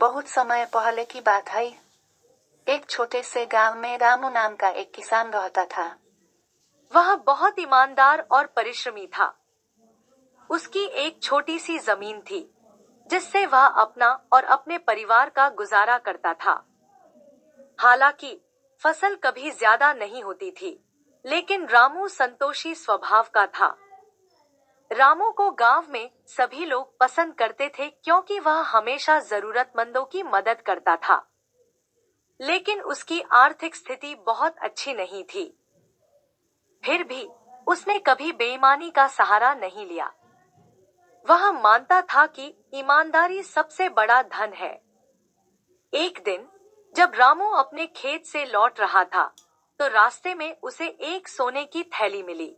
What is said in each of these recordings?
बहुत समय पहले की बात है। एक छोटे से गांव में रामू नाम का एक किसान रहता था। वह बहुत ईमानदार और परिश्रमी था। उसकी एक छोटी सी जमीन थी जिससे वह अपना और अपने परिवार का गुजारा करता था। हालांकि फसल कभी ज्यादा नहीं होती थी, लेकिन रामू संतोषी स्वभाव का था। रामू को गांव में सभी लोग पसंद करते थे क्योंकि वह हमेशा जरूरतमंदों की मदद करता था। लेकिन उसकी आर्थिक स्थिति बहुत अच्छी नहीं थी। फिर भी उसने कभी बेईमानी का सहारा नहीं लिया। वह मानता था कि ईमानदारी सबसे बड़ा धन है। एक दिन जब रामू अपने खेत से लौट रहा था, तो रास्ते में उसे एक सोने की थैली मिली।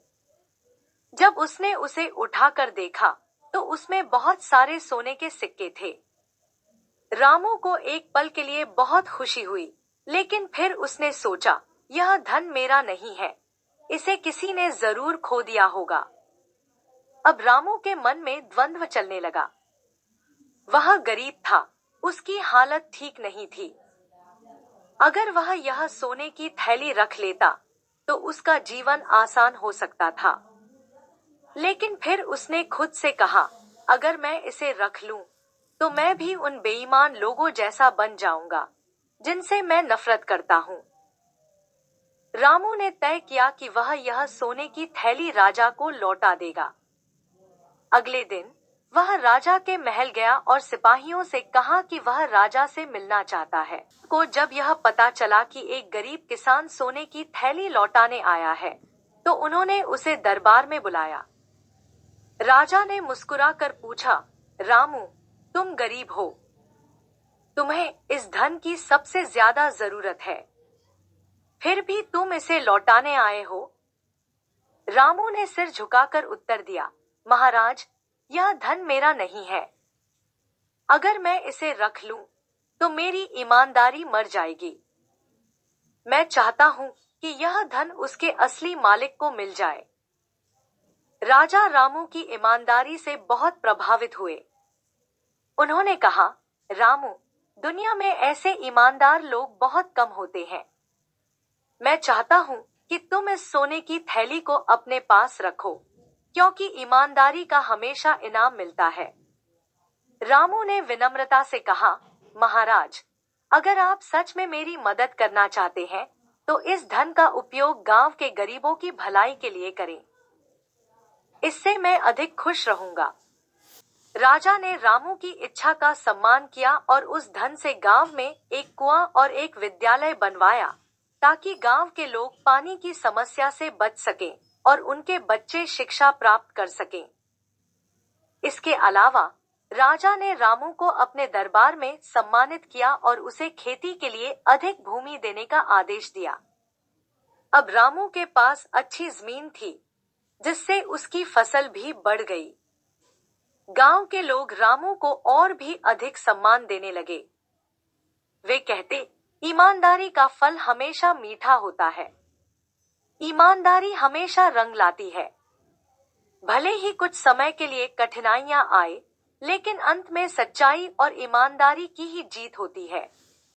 जब उसने उसे उठाकर देखा, तो उसमें बहुत सारे सोने के सिक्के थे। रामू को एक पल के लिए बहुत खुशी हुई, लेकिन फिर उसने सोचा, यह धन मेरा नहीं है, इसे किसी ने जरूर खो दिया होगा। अब रामू के मन में द्वंद्व चलने लगा। वह गरीब था, उसकी हालत ठीक नहीं थी। अगर वह यह सोने की थैली रख लेता, तो उसका जीवन आसान हो सकता था। लेकिन फिर उसने खुद से कहा, अगर मैं इसे रख लूं, तो मैं भी उन बेईमान लोगों जैसा बन जाऊंगा जिनसे मैं नफरत करता हूं। रामू ने तय किया कि वह यह सोने की थैली राजा को लौटा देगा। अगले दिन वह राजा के महल गया और सिपाहियों से कहा कि वह राजा से मिलना चाहता है। जब यह पता चला कि एक गरीब किसान सोने की थैली लौटाने आया है, तो उन्होंने उसे दरबार में बुलाया। राजा ने मुस्कुराकर पूछा, रामू, तुम गरीब हो, तुम्हें इस धन की सबसे ज्यादा जरूरत है, फिर भी तुम इसे लौटाने आए हो? रामू ने सिर झुकाकर उत्तर दिया, महाराज, यह धन मेरा नहीं है। अगर मैं इसे रख लूं, तो मेरी ईमानदारी मर जाएगी। मैं चाहता हूं कि यह धन उसके असली मालिक को मिल जाए। राजा रामू की ईमानदारी से बहुत प्रभावित हुए। उन्होंने कहा, रामू, दुनिया में ऐसे ईमानदार लोग बहुत कम होते हैं। मैं चाहता हूं कि तुम इस सोने की थैली को अपने पास रखो, क्योंकि ईमानदारी का हमेशा इनाम मिलता है। रामू ने विनम्रता से कहा, महाराज, अगर आप सच में मेरी मदद करना चाहते हैं, तो इस धन का उपयोग गांव के गरीबों की भलाई के लिए करें। इससे मैं अधिक खुश रहूंगा। राजा ने रामू की इच्छा का सम्मान किया और उस धन से गांव में एक कुआं और एक विद्यालय बनवाया, ताकि गांव के लोग पानी की समस्या से बच सकें और उनके बच्चे शिक्षा प्राप्त कर सकें। इसके अलावा राजा ने रामू को अपने दरबार में सम्मानित किया और उसे खेती के लिए अधिक भूमि देने का आदेश दिया। अब रामू के पास अच्छी जमीन थी, जिससे उसकी फसल भी बढ़ गई। गांव के लोग रामू को और भी अधिक सम्मान देने लगे। वे कहते, ईमानदारी का फल हमेशा मीठा होता है। ईमानदारी हमेशा रंग लाती है। भले ही कुछ समय के लिए कठिनाइयां आए, लेकिन अंत में सच्चाई और ईमानदारी की ही जीत होती है।